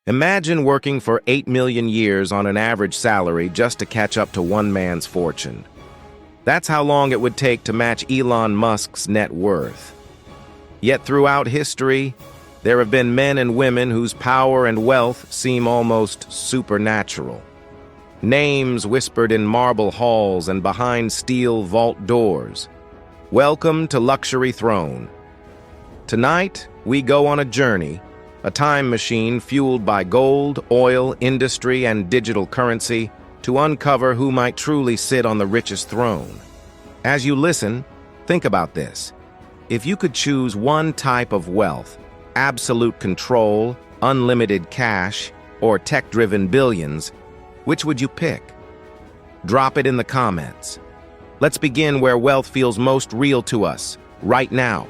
Imagine working for 8 million years on an average salary just to catch up to one man's fortune. That's how long it would take to match Elon Musk's net worth. Yet throughout history, there have been men and women whose power and wealth seem almost supernatural. Names whispered in marble halls and behind steel vault doors. Welcome to Luxury Throne. Tonight, we go on a journey, a time machine fueled by gold, oil, industry, and digital currency to uncover who might truly sit on the richest throne. As you listen, think about this. If you could choose one type of wealth, absolute control, unlimited cash, or tech-driven billions, which would you pick? Drop it in the comments. Let's begin where wealth feels most real to us, right now.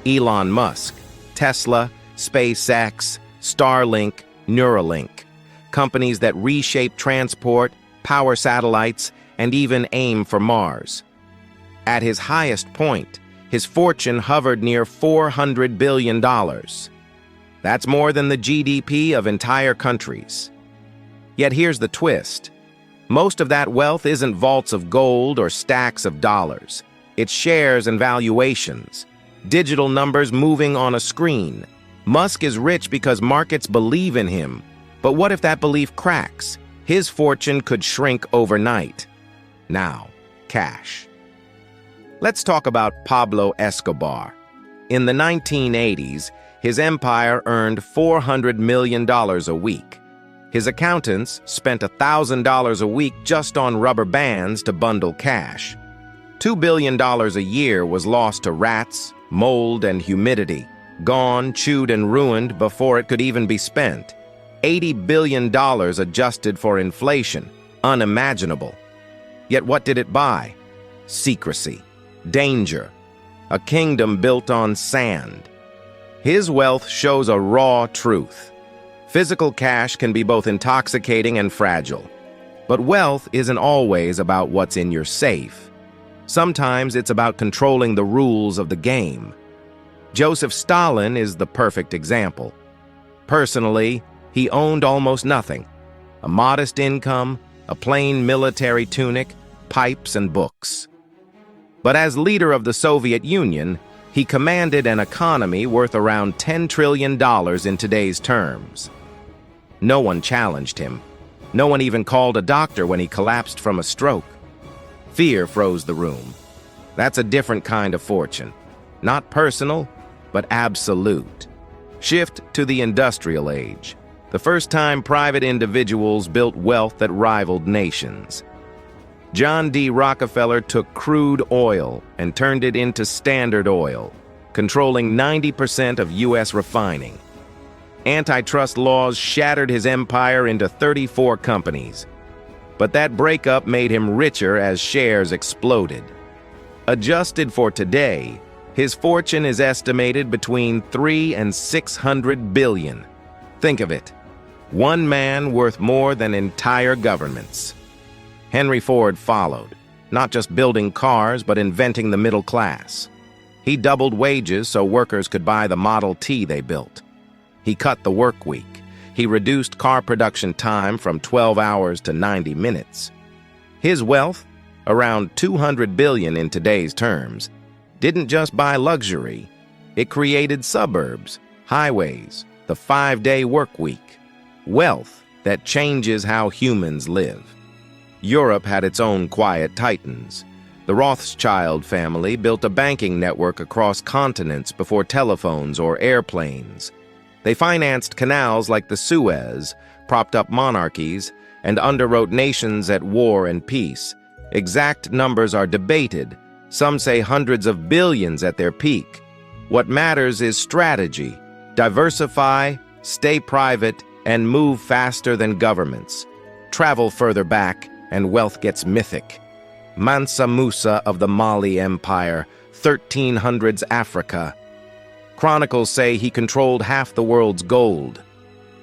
Elon Musk, Tesla, SpaceX, Starlink, Neuralink, companies that reshape transport, power satellites, and even aim for Mars. At his highest point, his fortune hovered near $400 billion. That's more than the GDP of entire countries. Yet here's the twist. Most of that wealth isn't vaults of gold or stacks of dollars. It's shares and valuations, digital numbers moving on a screen. Musk is rich because markets believe in him. But what if that belief cracks? His fortune could shrink overnight. Now, cash. Let's talk about Pablo Escobar. In the 1980s, his empire earned $400 million a week. His accountants spent $1,000 a week just on rubber bands to bundle cash. $2 billion a year was lost to rats, mold, and humidity, gone, chewed, and ruined before it could even be spent. $80 billion adjusted for inflation, unimaginable. Yet what did it buy? Secrecy, danger, a kingdom built on sand. His wealth shows a raw truth. Physical cash can be both intoxicating and fragile. But wealth isn't always about what's in your safe. Sometimes it's about controlling the rules of the game. Joseph Stalin is the perfect example. Personally, he owned almost nothing. A modest income, a plain military tunic, pipes and books. But as leader of the Soviet Union, he commanded an economy worth around $10 trillion in today's terms. No one challenged him. No one even called a doctor when he collapsed from a stroke. Fear froze the room. That's a different kind of fortune. Not personal, but absolute. Shift to the industrial age. The first time private individuals built wealth that rivaled nations. John D. Rockefeller took crude oil and turned it into Standard Oil, controlling 90% of U.S. refining. Antitrust laws shattered his empire into 34 companies. But that breakup made him richer as shares exploded. Adjusted for today, his fortune is estimated between $300 and $600 billion. Think of it. One man worth more than entire governments. Henry Ford followed, not just building cars, but inventing the middle class. He doubled wages so workers could buy the Model T they built. He cut the work week. He reduced car production time from 12 hours to 90 minutes. His wealth, around $200 billion in today's terms, didn't just buy luxury. It created suburbs, highways, the 5-day work week. Wealth that changes how humans live. Europe had its own quiet titans. The Rothschild family built a banking network across continents before telephones or airplanes. They financed canals like the Suez, propped up monarchies, and underwrote nations at war and peace. Exact numbers are debated. Some say hundreds of billions at their peak. What matters is strategy. Diversify, stay private, and move faster than governments. Travel further back, and wealth gets mythic. Mansa Musa of the Mali Empire, 1300s Africa. Chronicles say he controlled half the world's gold.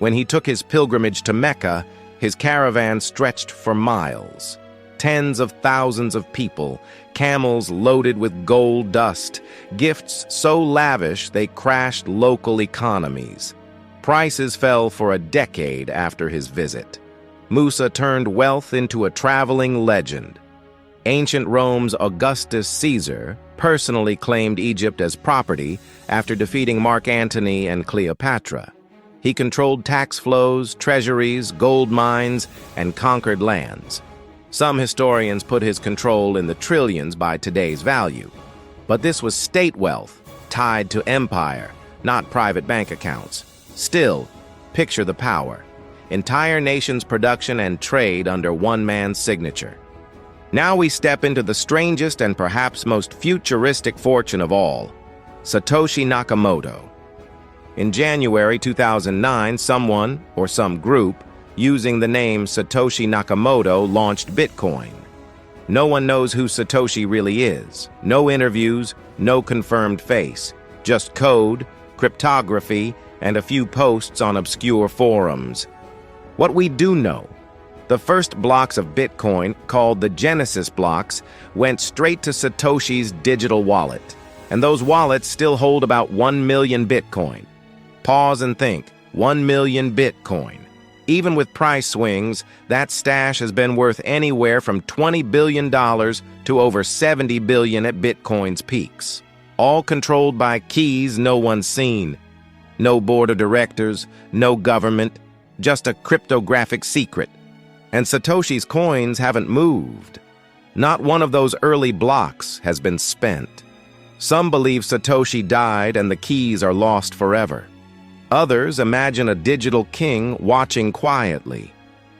When he took his pilgrimage to Mecca, his caravan stretched for miles. Tens of thousands of people, camels loaded with gold dust, gifts so lavish they crashed local economies. Prices fell for a decade after his visit. Musa turned wealth into a traveling legend. Ancient Rome's Augustus Caesar personally claimed Egypt as property after defeating Mark Antony and Cleopatra. He controlled tax flows, treasuries, gold mines, and conquered lands. Some historians put his control in the trillions by today's value. But this was state wealth, tied to empire, not private bank accounts. Still, picture the power. Entire nations' production and trade under one man's signature. Now we step into the strangest and perhaps most futuristic fortune of all, Satoshi Nakamoto. In January 2009, someone, or some group, using the name Satoshi Nakamoto launched Bitcoin. No one knows who Satoshi really is. No interviews, no confirmed face. Just code, cryptography, and a few posts on obscure forums. What we do know: the first blocks of Bitcoin, called the Genesis blocks, went straight to Satoshi's digital wallet. And those wallets still hold about 1 million Bitcoin. Pause and think, 1 million Bitcoin. Even with price swings, that stash has been worth anywhere from $20 billion to over $70 billion at Bitcoin's peaks. All controlled by keys no one's seen. No board of directors, no government, just a cryptographic secret. And Satoshi's coins haven't moved. Not one of those early blocks has been spent. Some believe Satoshi died and the keys are lost forever. Others imagine a digital king watching quietly,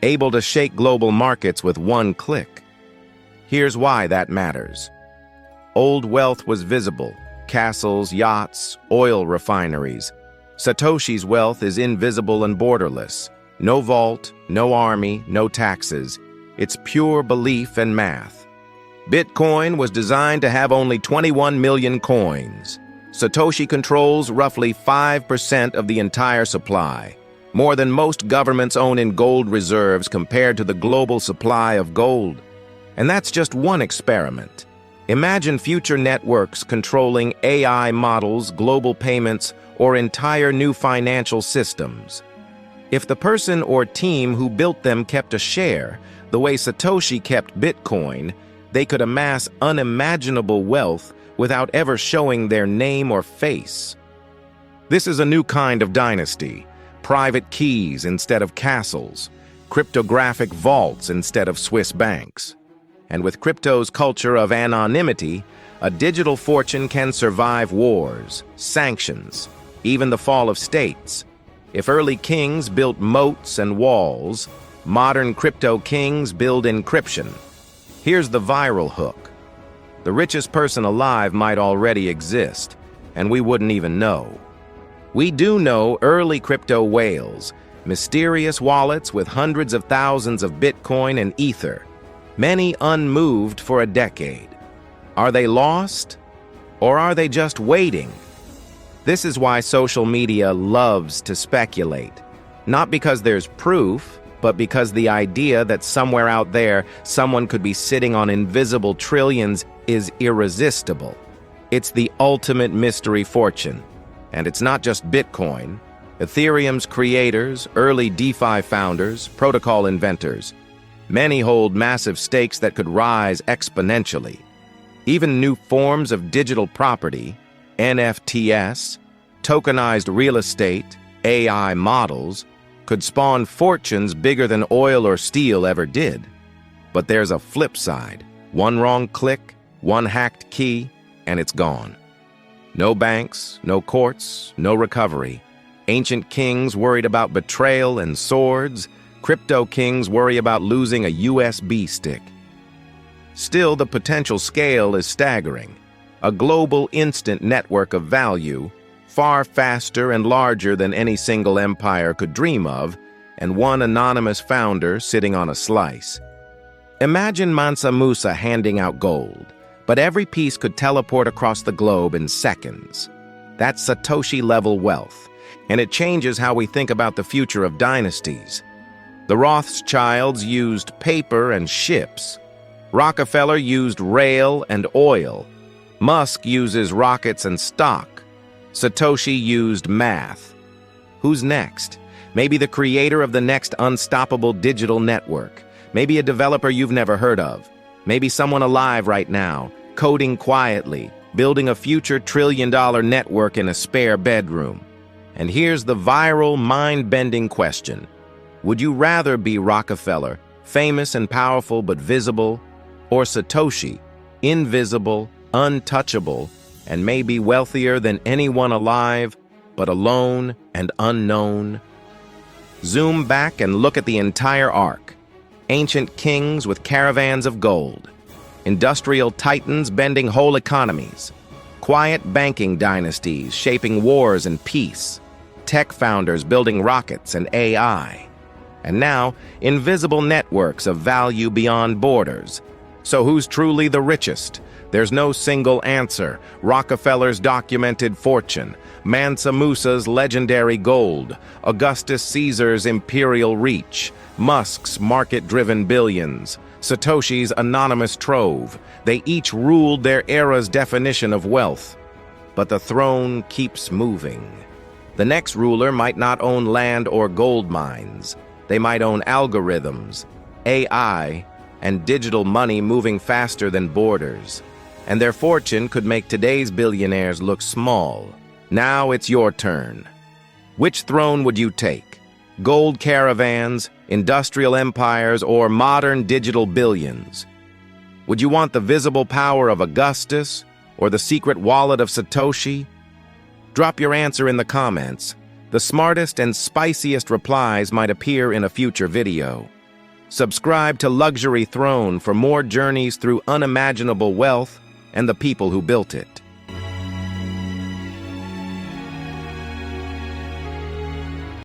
able to shake global markets with one click. Here's why that matters. Old wealth was visible: castles, yachts, oil refineries. Satoshi's wealth is invisible and borderless. No vault, no army, no taxes. It's pure belief and math. Bitcoin was designed to have only 21 million coins. Satoshi controls roughly 5% of the entire supply, more than most governments own in gold reserves compared to the global supply of gold. And that's just one experiment. Imagine future networks controlling AI models, global payments, or entire new financial systems. If the person or team who built them kept a share, the way Satoshi kept Bitcoin, they could amass unimaginable wealth without ever showing their name or face. This is a new kind of dynasty: private keys instead of castles, cryptographic vaults instead of Swiss banks. And with crypto's culture of anonymity, a digital fortune can survive wars, sanctions, even the fall of states. If early kings built moats and walls, modern crypto kings build encryption. Here's the viral hook. The richest person alive might already exist, and we wouldn't even know. We do know early crypto whales, mysterious wallets with hundreds of thousands of Bitcoin and Ether, many unmoved for a decade. Are they lost? Or are they just waiting? This is why social media loves to speculate. Not because there's proof, but because the idea that somewhere out there someone could be sitting on invisible trillions is irresistible. It's the ultimate mystery fortune. And it's not just Bitcoin. Ethereum's creators, early DeFi founders, protocol inventors, many hold massive stakes that could rise exponentially. Even new forms of digital property, NFTs, tokenized real estate, AI models, could spawn fortunes bigger than oil or steel ever did. But there's a flip side. One wrong click, one hacked key, and it's gone. No banks, no courts, no recovery. Ancient kings worried about betrayal and swords. Crypto kings worry about losing a USB stick. Still, the potential scale is staggering. A global instant network of value, far faster and larger than any single empire could dream of, and one anonymous founder sitting on a slice. Imagine Mansa Musa handing out gold, but every piece could teleport across the globe in seconds. That's Satoshi-level wealth, and it changes how we think about the future of dynasties. The Rothschilds used paper and ships. Rockefeller used rail and oil. Musk uses rockets and stock. Satoshi used math. Who's next? Maybe the creator of the next unstoppable digital network. Maybe a developer you've never heard of. Maybe someone alive right now, coding quietly, building a future trillion-dollar network in a spare bedroom. And here's the viral, mind-bending question. Would you rather be Rockefeller, famous and powerful but visible, or Satoshi, invisible, untouchable, and maybe wealthier than anyone alive, but alone and unknown? Zoom back and look at the entire arc. Ancient kings with caravans of gold. Industrial titans bending whole economies. Quiet banking dynasties shaping wars and peace. Tech founders building rockets and AI. And now, invisible networks of value beyond borders. So who's truly the richest? There's no single answer. Rockefeller's documented fortune, Mansa Musa's legendary gold, Augustus Caesar's imperial reach, Musk's market-driven billions, Satoshi's anonymous trove. They each ruled their era's definition of wealth. But the throne keeps moving. The next ruler might not own land or gold mines. They might own algorithms, AI, and digital money moving faster than borders. And their fortune could make today's billionaires look small. Now it's your turn. Which throne would you take? Gold caravans, industrial empires, or modern digital billions? Would you want the visible power of Augustus or the secret wallet of Satoshi? Drop your answer in the comments. The smartest and spiciest replies might appear in a future video. Subscribe to Luxury Throne for more journeys through unimaginable wealth and the people who built it.